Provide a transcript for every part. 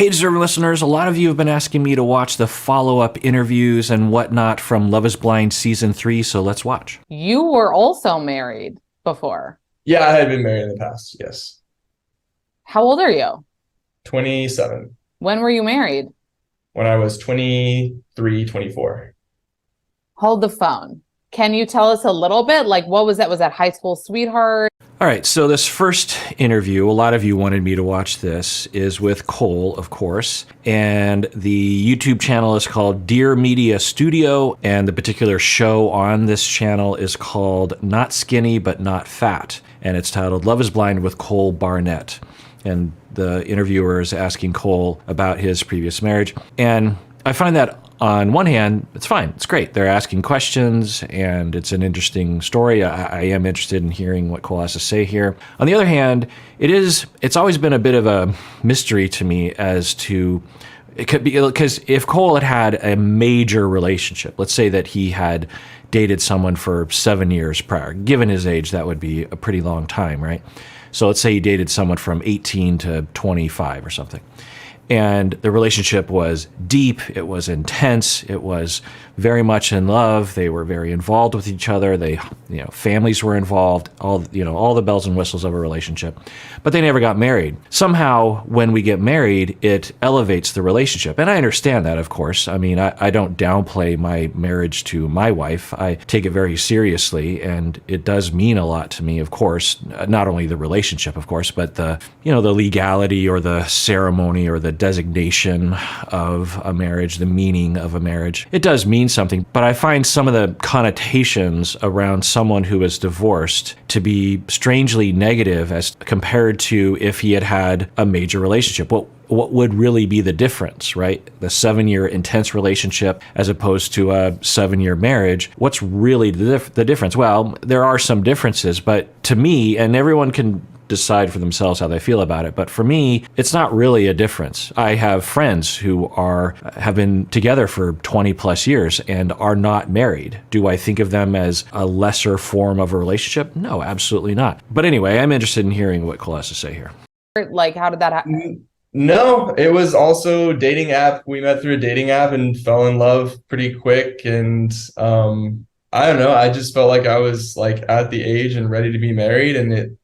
Hey, deserving listeners, a lot of you have been asking me to watch the follow-up interviews and whatnot from Love is Blind Season 3, so let's watch. You were also married before. Yeah, I had been married in the past, yes. How old are you? 27. When were you married? When I was 23, 24. Hold the phone. Can you tell us a little bit? Like, what was that? Was that high school sweetheart? All right, so this first interview, a lot of you wanted me to watch this, is with Cole, of course, and the YouTube channel is called Dear Media Studio, and the particular show on this channel is called Not Skinny But Not Fat, and it's titled Love is Blind with Cole Barnett. And the interviewer is asking Cole about his previous marriage, and I find that on one hand, it's fine. It's great. They're asking questions, and it's an interesting story. I am interested in hearing what Cole has to say here. On the other hand, it's always been a bit of a mystery to me as to, it could be, because if Cole had had a major relationship, let's say that he had dated someone for 7 years prior, given his age, that would be a pretty long time, right? So let's say he dated someone from 18 to 25 or something. And the relationship was deep, it was intense, it was very much in love, they were very involved with each other, families were involved, all the bells and whistles of a relationship, but they never got married. Somehow, when we get married, it elevates the relationship. And I understand that, of course. I mean, I don't downplay my marriage to my wife. I take it very seriously, and it does mean a lot to me, of course, not only the relationship, of course, but the legality or the ceremony or the designation of a marriage, the meaning of a marriage. It does mean something, but I find some of the connotations around someone who is divorced to be strangely negative as compared to if he had had a major relationship. What would really be the difference, right? The 7-year intense relationship as opposed to a 7-year marriage. What's really the difference? Well, there are some differences, but to me, and everyone can decide for themselves how they feel about it, but for me, it's not really a difference. I have friends who have been together for 20 plus years and are not married. Do I think of them as a lesser form of a relationship? No, absolutely not. But anyway, I'm interested in hearing what Cole has to say here. Like, how did that happen? No, it was also dating app. We met through a dating app and fell in love pretty quick. And I don't know, I just felt like I was like at the age and ready to be married, and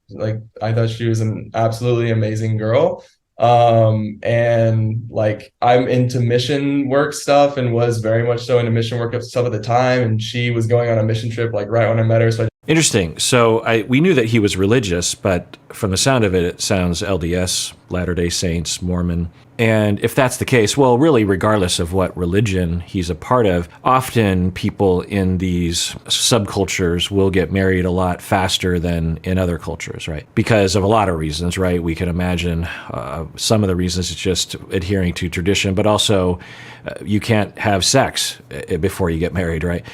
I thought she was an absolutely amazing girl. And like I'm into mission work stuff and was very much so into mission work stuff at the time, and she was going on a mission trip like right when I met her. So Interesting. So we knew that he was religious, but from the sound of it, it sounds LDS, Latter-day Saints, Mormon. And if that's the case, well, really, regardless of what religion he's a part of, often people in these subcultures will get married a lot faster than in other cultures, right? Because of a lot of reasons, right? We can imagine some of the reasons it's just adhering to tradition, but also you can't have sex before you get married, right?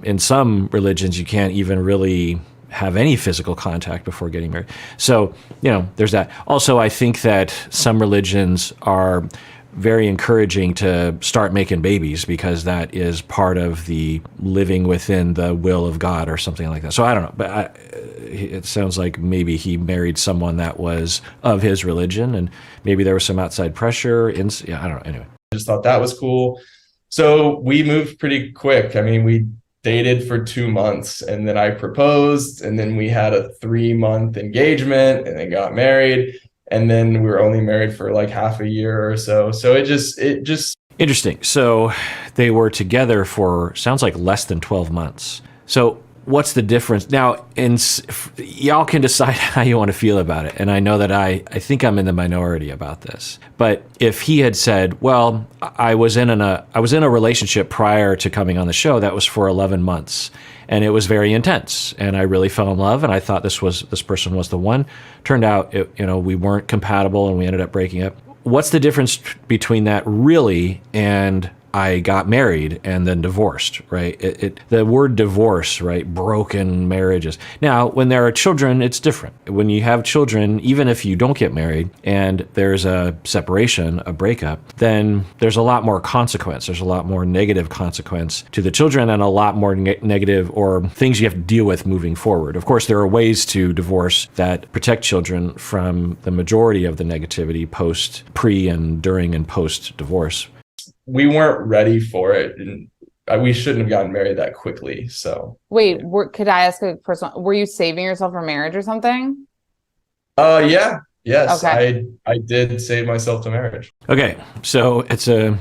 In some religions, you can't even really have any physical contact before getting married. So, there's that. Also, I think that some religions are very encouraging to start making babies because that is part of the living within the will of God or something like that. So I don't know, but it sounds like maybe he married someone that was of his religion, and maybe there was some outside pressure. I don't know. Anyway. I just thought that was cool. So we moved pretty quick. I mean, we dated for 2 months, and then I proposed, and then we had a 3-month engagement, and then got married, and then we were only married for like half a year or so. So it just Interesting. So they were together for, sounds like, less than 12 months. So what's the difference? Now, y'all can decide how you want to feel about it. And I know that I think I'm in the minority about this. But if he had said, well, I was in a relationship prior to coming on the show that was for 11 months. And it was very intense. And I really fell in love. And I thought this person was the one. Turned out, we weren't compatible and we ended up breaking up. What's the difference between that really and I got married and then divorced, right? The word divorce, right? Broken marriages. Now, when there are children, it's different. When you have children, even if you don't get married and there's a separation, a breakup, then there's a lot more consequence. There's a lot more negative consequence to the children and a lot more negative or things you have to deal with moving forward. Of course, there are ways to divorce that protect children from the majority of the negativity pre and during and post divorce. We weren't ready for it, and we shouldn't have gotten married that quickly. So Wait, could I ask a personal, were you saving yourself for marriage or something? Yeah. Yes, Okay. I did save myself to marriage. Okay, so it's an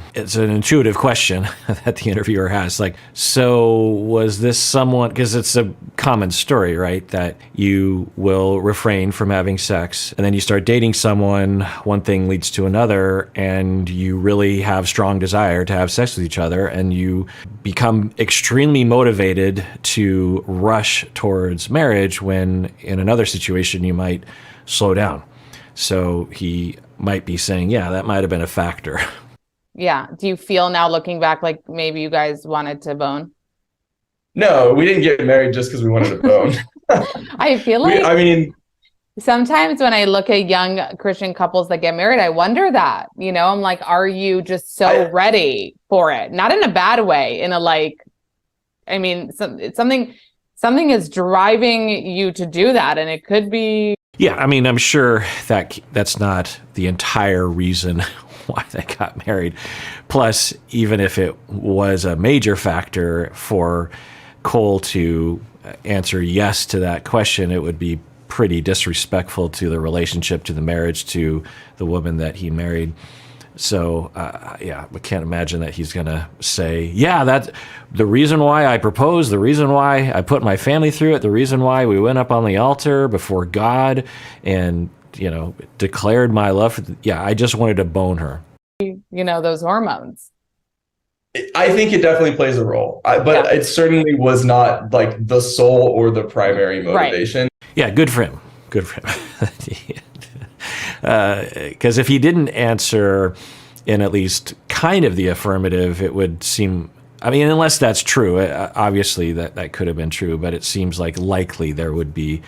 intuitive question that the interviewer has. Like, so was this someone, because it's a common story, right? That you will refrain from having sex and then you start dating someone, one thing leads to another, and you really have strong desire to have sex with each other, and you become extremely motivated to rush towards marriage when in another situation you might slow down. So he might be saying, yeah, that might have been a factor. Yeah. Do you feel now looking back like maybe you guys wanted to bone? No, we didn't get married just because we wanted to bone. I feel like I mean, sometimes when I look at young Christian couples that get married, I wonder that, I'm like, are you just so ready for it? Not in a bad way, in a like, I mean, it's something is driving you to do that. And it could be. Yeah, I mean, I'm sure that that's not the entire reason why they got married. Plus, even if it was a major factor for Cole to answer yes to that question, it would be pretty disrespectful to the relationship, to the marriage, to the woman that he married. So, yeah, I can't imagine that he's going to say, yeah, that's the reason why I proposed, the reason why I put my family through it, the reason why we went up on the altar before God and, declared my love. Yeah, I just wanted to bone her. Those hormones. I think it definitely plays a role, but it certainly was not like the sole or the primary motivation. Right. Yeah, good for him. Good for him. Because if he didn't answer in at least kind of the affirmative, it would seem, I mean, unless that's true, obviously that could have been true, but it seems like likely there would be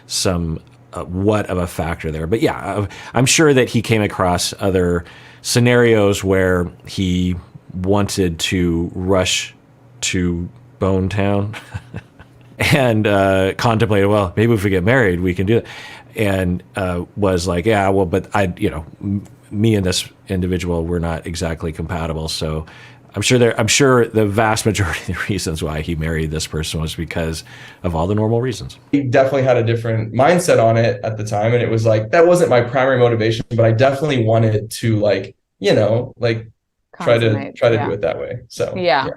some what of a factor there. But yeah, I'm sure that he came across other scenarios where he wanted to rush to Bone Town and contemplated, well, maybe if we get married, we can do it. And was like, yeah, well, but me and this individual were not exactly compatible. So I'm sure the vast majority of the reasons why he married this person was because of all the normal reasons. He definitely had a different mindset on it at the time. And it was like, that wasn't my primary motivation, but I definitely wanted to try to do it that way. So, yeah.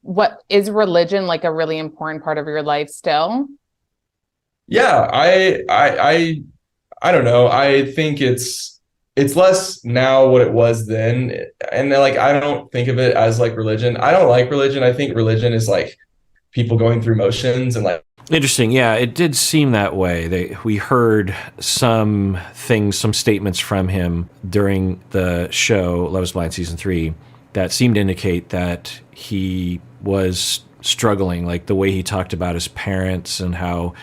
What is religion like a really important part of your life still? Yeah, I don't know. I think it's less now what it was then. And I don't think of it as like religion. I don't like religion. I think religion is like people going through motions and like. Interesting. Yeah, it did seem that way. We heard some statements from him during the show Love is Blind Season 3 that seemed to indicate that he was struggling, like the way he talked about his parents and how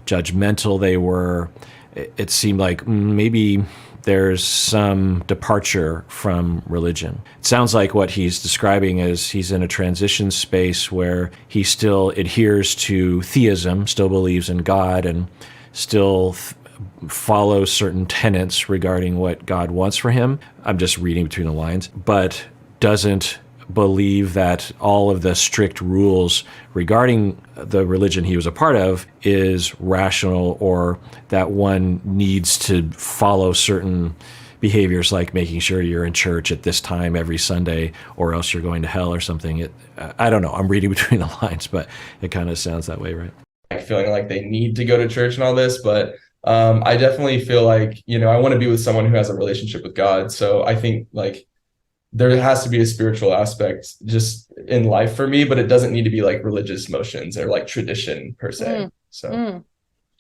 judgmental they were. It seemed like maybe there's some departure from religion. It sounds like what he's describing is he's in a transition space where he still adheres to theism, still believes in God, and still follows certain tenets regarding what God wants for him. I'm just reading between the lines, but doesn't believe that all of the strict rules regarding the religion he was a part of is rational, or that one needs to follow certain behaviors like making sure you're in church at this time every Sunday or else you're going to hell or something. I don't know. I'm reading between the lines, but it kind of sounds that way, right? Feeling like they need to go to church and all this, but I definitely feel like, I want to be with someone who has a relationship with God. So I think there has to be a spiritual aspect just in life for me, but it doesn't need to be like religious motions or like tradition per se.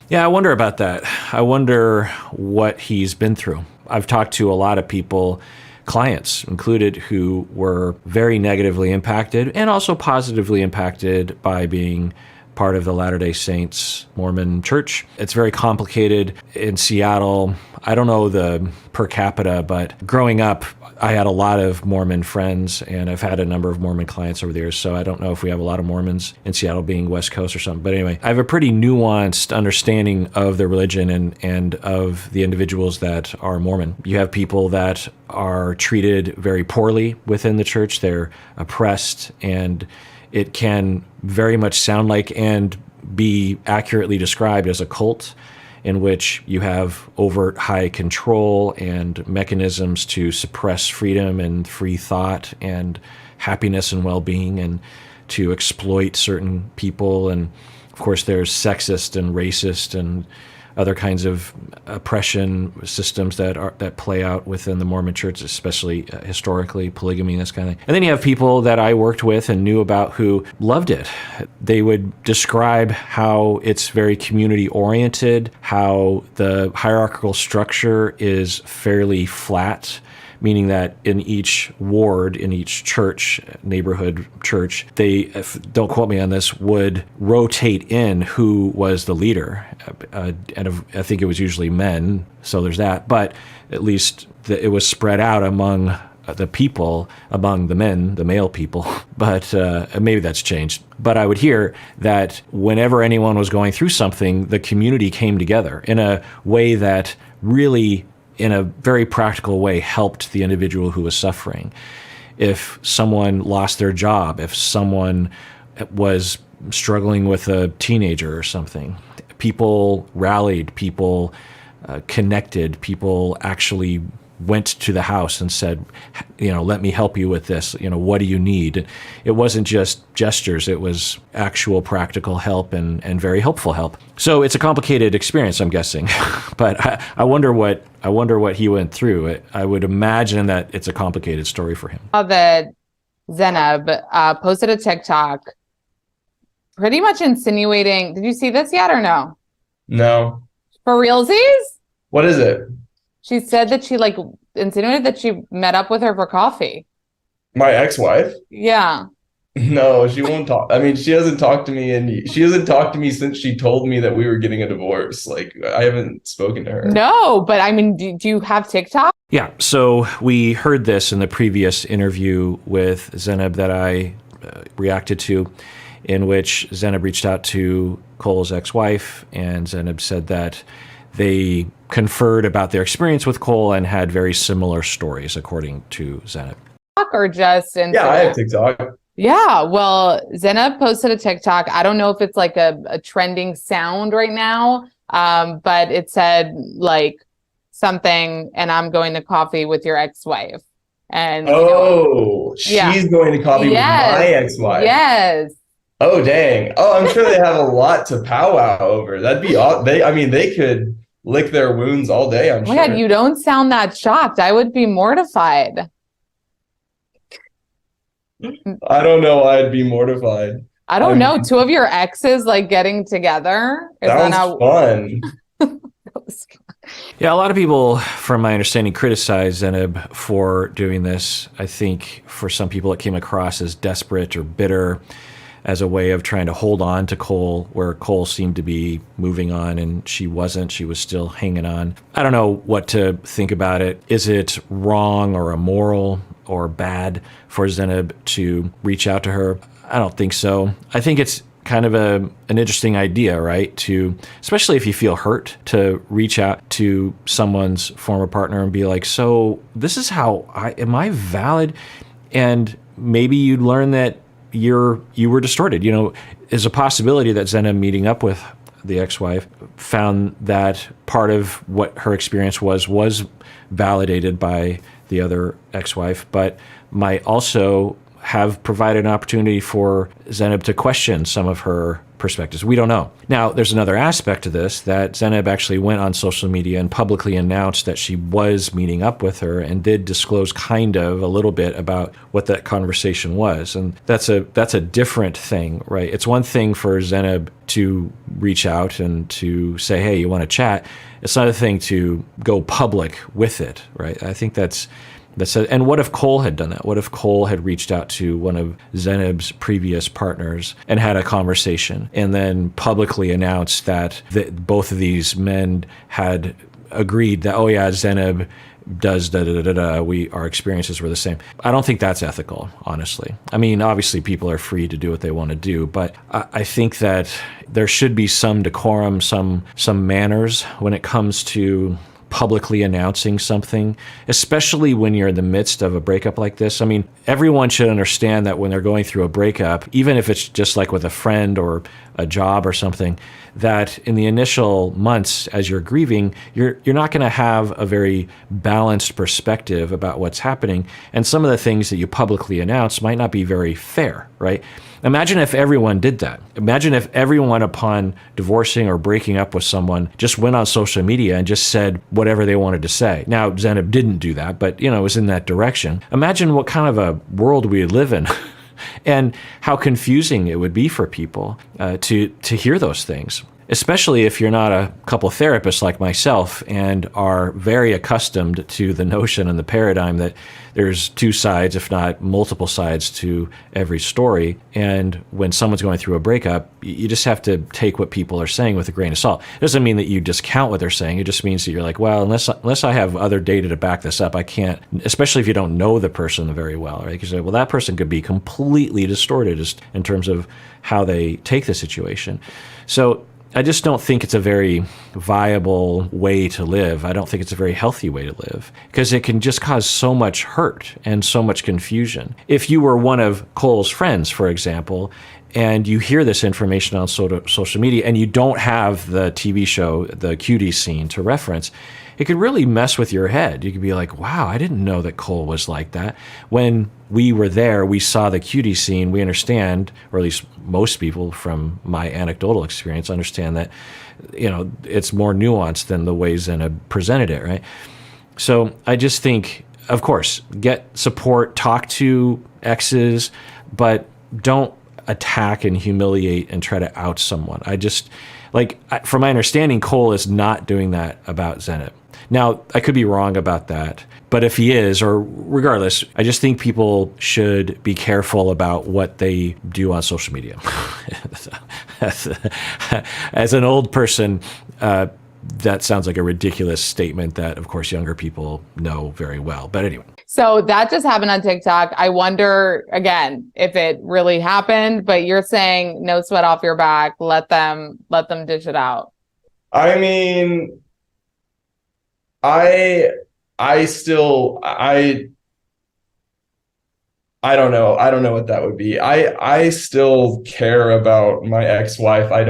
Yeah, I wonder about that. I wonder what he's been through. I've talked to a lot of people clients included who were very negatively impacted and also positively impacted by being part of the Latter-day Saints Mormon church. It's very complicated in Seattle. I don't know the per capita, but growing up, I had a lot of Mormon friends, and I've had a number of Mormon clients over the years, so I don't know if we have a lot of Mormons in Seattle being West Coast or something. But anyway, I have a pretty nuanced understanding of the religion and of the individuals that are Mormon. You have people that are treated very poorly within the church. They're oppressed, and it can very much sound like and be accurately described as a cult, in which you have overt high control and mechanisms to suppress freedom and free thought and happiness and well-being, and to exploit certain people. And of course, there's sexist and racist and other kinds of oppression systems that play out within the Mormon church, especially historically, polygamy, this kind of thing. And then you have people that I worked with and knew about who loved it. They would describe how it's very community-oriented, how the hierarchical structure is fairly flat, meaning that in each ward, in each church, neighborhood church, they, don't quote me on this, would rotate in who was the leader. And I think it was usually men, so there's that. But at least it was spread out among the people, among the men, the male people. But maybe that's changed. But I would hear that whenever anyone was going through something, the community came together in a way that really, in a very practical way, helped the individual who was suffering. If someone lost their job, if someone was struggling with a teenager or something, people rallied, people connected, people actually went to the house and said, let me help you with this. What do you need? It wasn't just gestures. It was actual practical help and very helpful help. So it's a complicated experience, I'm guessing. But I wonder what he went through. I would imagine that it's a complicated story for him. That Zanab posted a TikTok pretty much insinuating, did you see this yet or no? No. For realsies? What is it? She said that she insinuated that she met up with her for coffee. My ex-wife? Yeah. No, she won't talk. I mean, she hasn't talked to me, and she hasn't talked to me since she told me that we were getting a divorce. I haven't spoken to her. No, but I mean, do you have TikTok? Yeah. So we heard this in the previous interview with Zanab that I reacted to, in which Zanab reached out to Cole's ex-wife, and Zanab said that they conferred about their experience with Cole and had very similar stories, according to Zanab. Or just Instagram? Yeah, I have TikTok. Yeah, well, Zanab posted a TikTok. I don't know if it's a trending sound right now, but it said something, and I'm going to coffee with your ex-wife. And she's going to coffee with my ex-wife. Yes. Oh, dang. Oh, I'm sure they have a lot to powwow over. That'd be they could lick their wounds all day, I'm sure. Oh my God, you don't sound that shocked. I would be mortified. I don't know why I'd be mortified. I don't know. Two of your exes getting together. Sounds fun. Yeah, a lot of people, from my understanding, criticize Zanab for doing this. I think for some people it came across as desperate or bitter, as a way of trying to hold on to Cole, where Cole seemed to be moving on and she wasn't. She was still hanging on. I don't know what to think about it. Is it wrong or immoral or bad for Zanab to reach out to her? I don't think so. I think it's kind of an interesting idea, right? Especially if you feel hurt, to reach out to someone's former partner and be like, so this is how am I valid? And maybe you'd learn that you were distorted. Is a possibility that Zanab, meeting up with the ex-wife, found that part of what her experience was validated by the other ex-wife, but might also have provided an opportunity for Zanab to question some of her perspectives. We don't know. Now, there's another aspect to this, that Zanab actually went on social media and publicly announced that she was meeting up with her, and did disclose kind of a little bit about what that conversation was. And that's a different thing, right? It's one thing for Zanab to reach out and to say, hey, you want to chat? It's not a thing to go public with it, right? I think that's that said, and what if Cole had done that? What if Cole had reached out to one of Zanab's previous partners and had a conversation and then publicly announced that both of these men had agreed that, oh yeah, Zanab does da da da da. Our experiences were the same. I don't think that's ethical, honestly. I mean, obviously people are free to do what they want to do, but I think that there should be some decorum, some manners when it comes to publicly announcing something, especially when you're in the midst of a breakup like this. I mean, everyone should understand that when they're going through a breakup, even if it's just like with a friend or a job or something, that in the initial months as you're grieving, you're not going to have a very balanced perspective about what's happening. And some of the things that you publicly announce might not be very fair, right? Imagine if everyone did that. Imagine if everyone upon divorcing or breaking up with someone just went on social media and just said whatever they wanted to say. Now, Zanab didn't do that, but it was in that direction. Imagine what kind of a world we would live in. And how confusing it would be for people to hear those things, especially if you're not a couple therapists like myself and are very accustomed to the notion and the paradigm that there's two sides, if not multiple sides to every story. And when someone's going through a breakup, you just have to take what people are saying with a grain of salt. It doesn't mean that you discount what they're saying. It just means that you're like, well, unless I have other data to back this up, I can't, especially if you don't know the person very well, right? Because, well, that person could be completely distorted in terms of how they take the situation. So I just don't think it's a very viable way to live. I don't think it's a very healthy way to live because it can just cause so much hurt and so much confusion. If you were one of Cole's friends, for example, and you hear this information on social media and you don't have the TV show, the cutie scene to reference, it could really mess with your head. You could be like, wow, I didn't know that Cole was like that. When we were there, we saw the cutie scene, we understand, or at least most people from my anecdotal experience understand that, it's more nuanced than the way Zanab presented it, right? So I just think, of course, get support, talk to exes, but don't attack and humiliate and try to out someone. From my understanding, Cole is not doing that about Zanab. Now, I could be wrong about that, but if he is, or regardless, I just think people should be careful about what they do on social media. As an old person, that sounds like a ridiculous statement that, of course, younger people know very well. But anyway. So that just happened on TikTok. I wonder, again, if it really happened, but you're saying no sweat off your back, let them dish it out. I mean, I don't know. I don't know what that would be. I still care about my ex-wife. I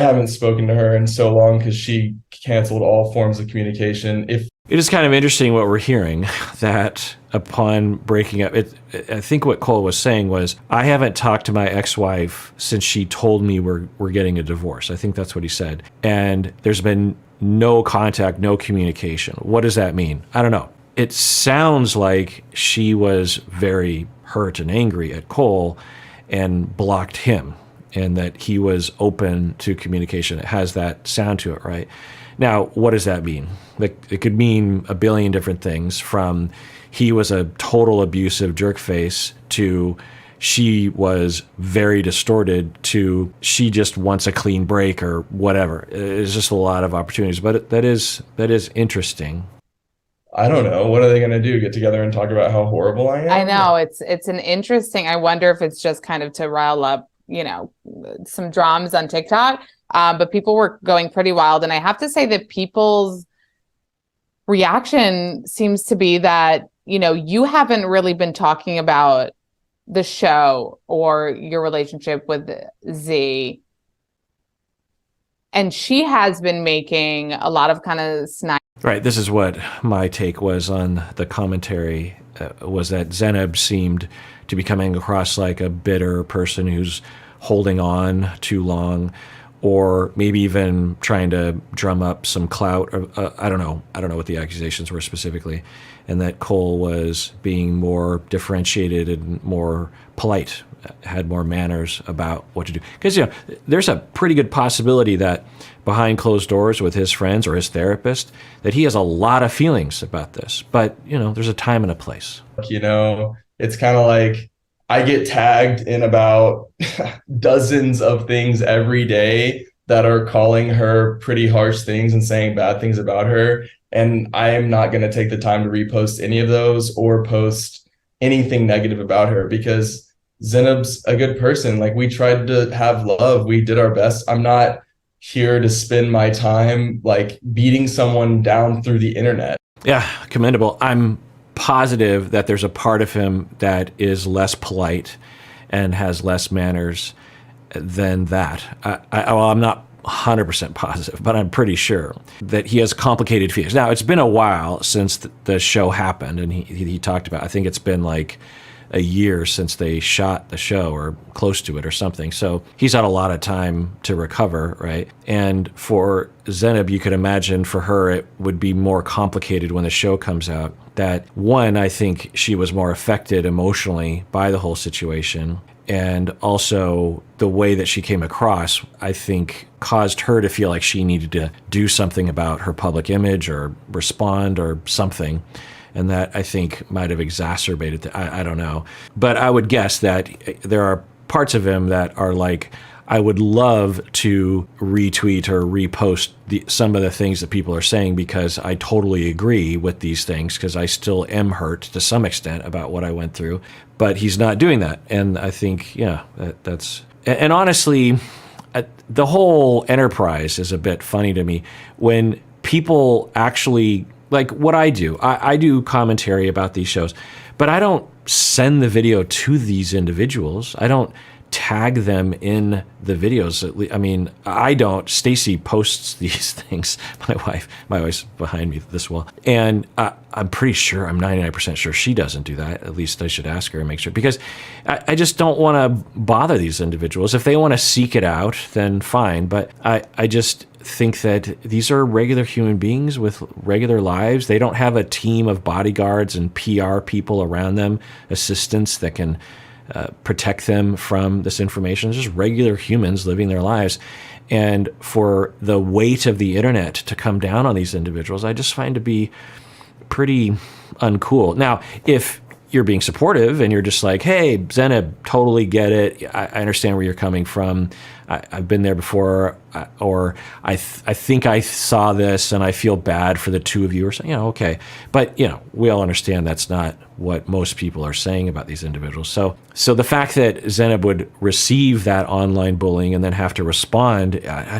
haven't spoken to her in so long because she canceled all forms of communication. It is kind of interesting what we're hearing, that upon breaking up, I think what Cole was saying was, I haven't talked to my ex-wife since she told me we're getting a divorce. I think that's what he said. And there's been no contact, no communication. What does that mean? I don't know. It sounds like she was very hurt and angry at Cole and blocked him, and that he was open to communication. It has that sound to it, right? Now, what does that mean? It could mean a billion different things, from he was a total abusive jerkface to she was very distorted to she just wants a clean break or whatever. It's just a lot of opportunities, but that is interesting. I don't know. What are they going to do? Get together and talk about how horrible I am? I know it's an interesting. I wonder if it's just kind of to rile up, some drums on TikTok. But people were going pretty wild, and I have to say that people's reaction seems to be that you haven't really been talking about the show or your relationship with Z, and she has been making a lot of kind of snide. Right. This is what my take was on the commentary, was that Zanab seemed to be coming across like a bitter person who's holding on too long, or maybe even trying to drum up some clout. Or, I don't know. I don't know what the accusations were specifically, and that Cole was being more differentiated and more polite, had more manners about what to do. Because, you know, there's a pretty good possibility that behind closed doors with his friends or his therapist, that he has a lot of feelings about this. But, you know, there's a time and a place. You know, it's kind of like I get tagged in about dozens of things every day that are calling her pretty harsh things and saying bad things about her. And I am not going to take the time to repost any of those or post anything negative about her, because Zanab's a good person. Like, we tried to have love. We did our best. I'm not here to spend my time like beating someone down through the internet. Yeah, commendable. I'm positive that there's a part of him that is less polite and has less manners than that. Well, I'm not 100% positive, but I'm pretty sure that he has complicated feelings. Now, it's been a while since the show happened, and he talked about, I think it's been like a year since they shot the show or close to it or something. So he's had a lot of time to recover, right? And for Zanab, you could imagine for her it would be more complicated when the show comes out. That one, I think she was more affected emotionally by the whole situation. And also the way that she came across, I think, caused her to feel like she needed to do something about her public image or respond or something. And that, I think, might have exacerbated I don't know. But I would guess that there are parts of him that are like, I would love to retweet or repost some of the things that people are saying, because I totally agree with these things, because I still am hurt to some extent about what I went through. But he's not doing that. And I think, yeah, that's... And honestly, the whole enterprise is a bit funny to me. When people actually... Like what I do, I do commentary about these shows, but I don't send the video to these individuals. I don't tag them in the videos. I mean, I don't. Stacy posts these things. My wife's behind me this wall. And I'm pretty sure, I'm 99% sure she doesn't do that. At least I should ask her and make sure, because I just don't want to bother these individuals. If they want to seek it out, then fine. But I just think that these are regular human beings with regular lives. They don't have a team of bodyguards and PR people around them, assistants that can protect them from this information. It's just regular humans living their lives. And for the weight of the internet to come down on these individuals, I just find to be pretty uncool. Now, if you're being supportive and you're just like, hey, Zanab, totally get it. I understand where you're coming from. I've been there before, or I think I saw this and I feel bad for the two of you, or something, you know, okay. But, you know, we all understand that's not what most people are saying about these individuals. So the fact that Zanab would receive that online bullying and then have to respond, I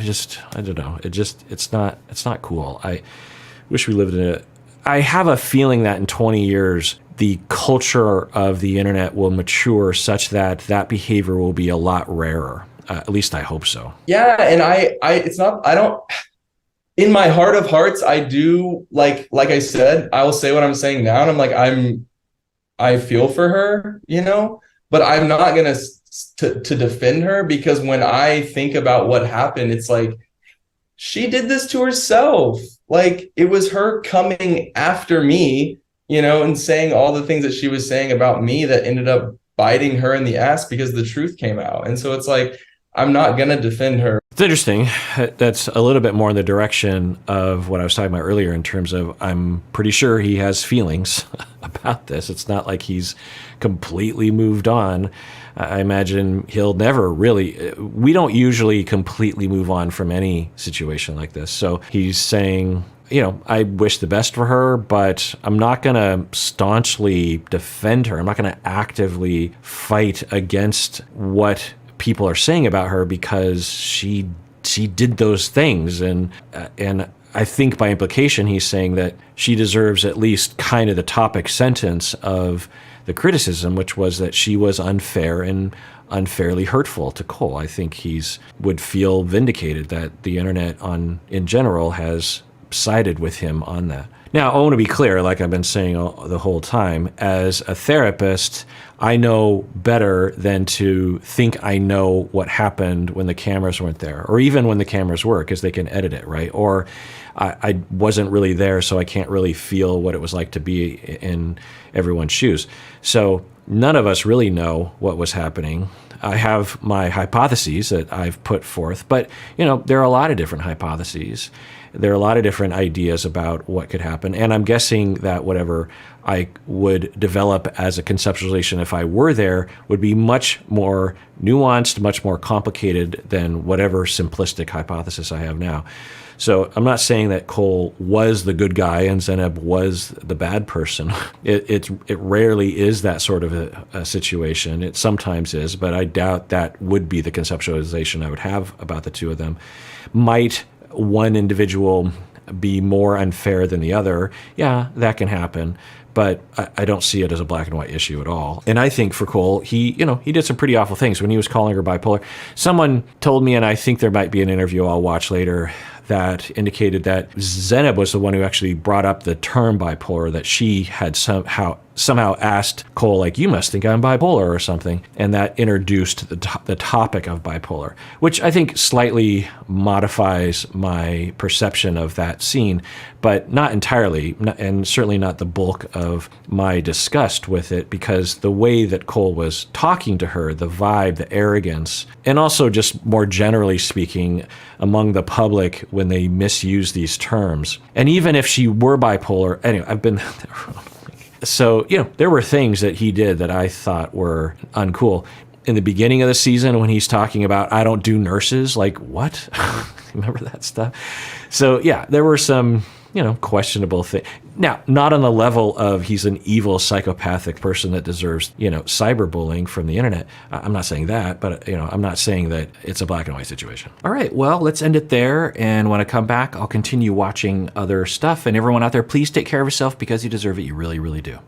don't know. It's not cool. I wish we lived in I have a feeling that in 20 years, the culture of the internet will mature such that that behavior will be a lot rarer. At least I hope so. Yeah, and in my heart of hearts, I do, like I said, I will say what I'm saying now, and I'm like, I feel for her, you know, but I'm not gonna to defend her, because when I think about what happened, it's like, she did this to herself. Like, it was her coming after me, you know, and saying all the things that she was saying about me that ended up biting her in the ass because the truth came out. And so it's like, I'm not going to defend her. It's interesting. That's a little bit more in the direction of what I was talking about earlier, in terms of, I'm pretty sure he has feelings about this. It's not like he's completely moved on. I imagine he'll never really, we don't usually completely move on from any situation like this. So he's saying, you know, I wish the best for her, but I'm not going to staunchly defend her. I'm not going to actively fight against what people are saying about her, because she did those things. And I think by implication, he's saying that she deserves at least kind of the topic sentence of the criticism, which was that she was unfair and unfairly hurtful to Cole. I think would feel vindicated that the internet in general has sided with him on that. Now, I want to be clear, like I've been saying the whole time, as a therapist, I know better than to think I know what happened when the cameras weren't there, or even when the cameras were, because they can edit it, right? Or I wasn't really there, so I can't really feel what it was like to be in everyone's shoes. So none of us really know what was happening. I have my hypotheses that I've put forth, but there are a lot of different hypotheses. There are a lot of different ideas about what could happen, and I'm guessing that whatever I would develop as a conceptualization if I were there would be much more nuanced, much more complicated than whatever simplistic hypothesis I have now. So I'm not saying that Cole was the good guy and Zanab was the bad person. It rarely is that sort of a situation. It sometimes is, but I doubt that would be the conceptualization I would have about the two of them. Might one individual be more unfair than the other? Yeah, that can happen. But I don't see it as a black and white issue at all. And I think for Cole, he did some pretty awful things when he was calling her bipolar. Someone told me, and I think there might be an interview I'll watch later, that indicated that Zanab was the one who actually brought up the term bipolar, that she had somehow asked Cole, like, you must think I'm bipolar or something. And that introduced the topic of bipolar, which I think slightly modifies my perception of that scene, but not entirely, and certainly not the bulk of my disgust with it, because the way that Cole was talking to her, the vibe, the arrogance, and also just more generally speaking among the public when they misuse these terms. And even if she were bipolar, anyway, I've been there. So, there were things that he did that I thought were uncool. In the beginning of the season when he's talking about, I don't do nurses, like, what? Remember that stuff? So, yeah, there were some, questionable things. Now, not on the level of he's an evil psychopathic person that deserves, cyberbullying from the internet. I'm not saying that, but, I'm not saying that it's a black and white situation. All right, well, let's end it there. And when I come back, I'll continue watching other stuff. And everyone out there, please take care of yourself because you deserve it. You really, really do.